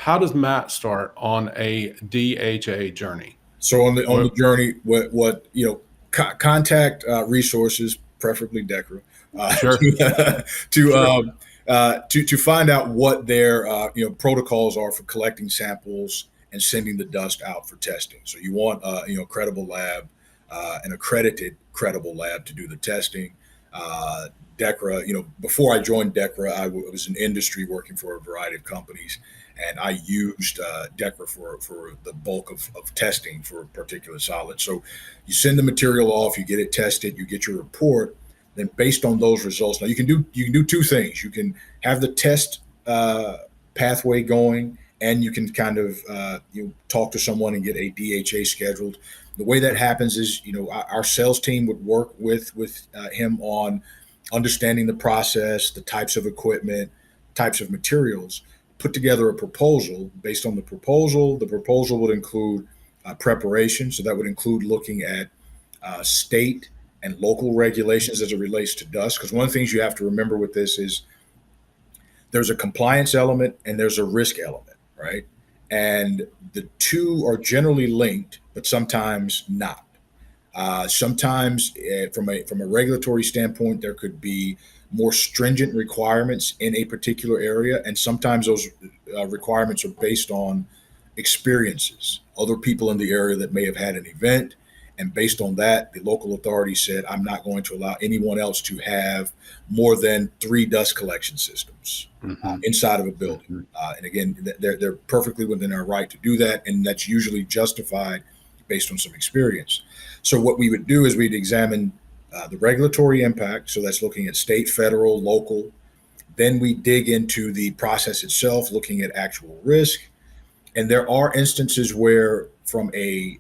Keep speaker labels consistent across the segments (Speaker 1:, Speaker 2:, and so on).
Speaker 1: how does Matt start on a DHA journey?
Speaker 2: So on the journey, what contact resources, preferably DEKRA,
Speaker 1: Sure.
Speaker 2: to find out what their protocols are for collecting samples and sending the dust out for testing. So you want credible lab, an accredited credible lab to do the testing. DEKRA, before I joined DEKRA, I was in industry working for a variety of companies, and I used DEKRA for the bulk of testing for particulate solids. So you send the material off, you get it tested, you get your report. Then based on those results, now you can do two things. You can have the test pathway going, and you can kind of talk to someone and get a DHA scheduled. The way that happens is, our sales team would work with him on understanding the process, the types of equipment, types of materials, put together a proposal. Based on the proposal would include preparation. So that would include looking at state and local regulations as it relates to dust. Because one of the things you have to remember with this is there's a compliance element and there's a risk element, right? And the two are generally linked, but sometimes not. Sometimes from a regulatory standpoint, there could be more stringent requirements in a particular area. And sometimes those requirements are based on experiences, other people in the area that may have had an event. And based on that, the local authority said, I'm not going to allow anyone else to have more than 3 dust collection systems inside of a building. And again, they're perfectly within our right to do that. And that's usually justified based on some experience. So what we would do is we'd examine the regulatory impact. So that's looking at state, federal, local. Then we dig into the process itself, looking at actual risk. And there are instances where from a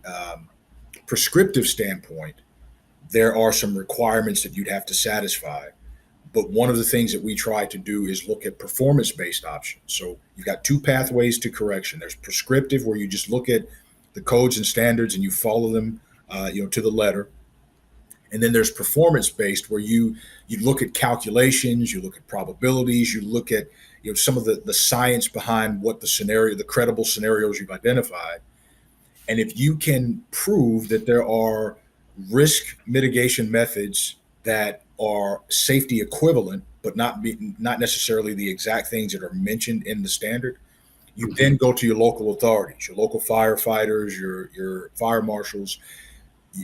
Speaker 2: prescriptive standpoint, there are some requirements that you'd have to satisfy. But one of the things that we try to do is look at performance-based options. So you've got 2 pathways to correction. There's prescriptive, where you just look at the codes and standards and you follow them, to the letter. And then there's performance-based, where you look at calculations, you look at probabilities, you look at some of the science behind what the credible scenarios you've identified. And if you can prove that there are risk mitigation methods that are safety equivalent, but not necessarily the exact things that are mentioned in the standard, you then go to your local authorities, your local firefighters, your fire marshals,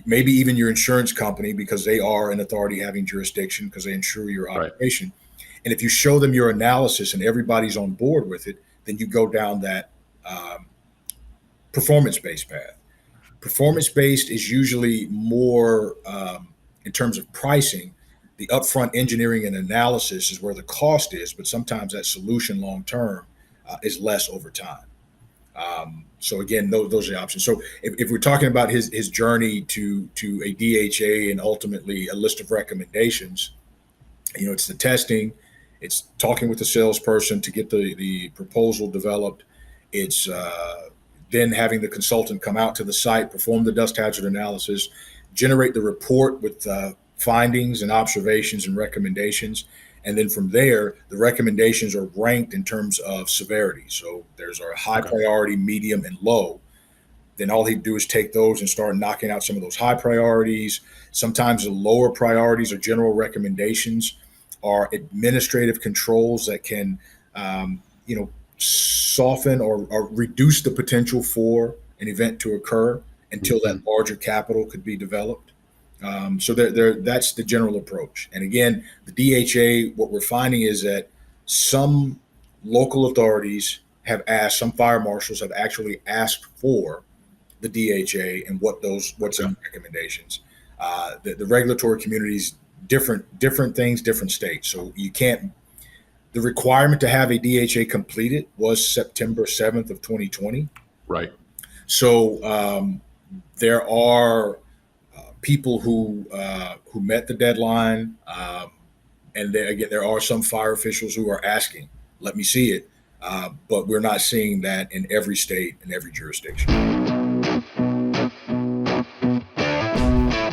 Speaker 2: maybe even your insurance company, because they are an authority having jurisdiction because they insure your operation. Right. And if you show them your analysis and everybody's on board with it, then you go down that performance-based path. Performance-based is usually more in terms of pricing. The upfront engineering and analysis is where the cost is, but sometimes that solution long-term is less over time. So again, those are the options. So if we're talking about his journey to a DHA and ultimately a list of recommendations, it's the testing, it's talking with the salesperson to get the proposal developed. It's then having the consultant come out to the site, perform the dust hazard analysis, generate the report with findings and observations and recommendations. And then from there, the recommendations are ranked in terms of severity. So there's our high priority, medium, and low. Then all he'd do is take those and start knocking out some of those high priorities. Sometimes the lower priorities or general recommendations are administrative controls that can, soften or reduce the potential for an event to occur until that larger capital could be developed. So that's the general approach. And again, the DHA, what we're finding is that some local authorities have asked, some fire marshals have actually asked for the DHA and what's in recommendations. The regulatory communities, different things, different states. So the requirement to have a DHA completed was September 7th of 2020.
Speaker 1: Right.
Speaker 2: So there are people who met the deadline, and there are some fire officials who are asking, let me see it, but we're not seeing that in every state and every jurisdiction.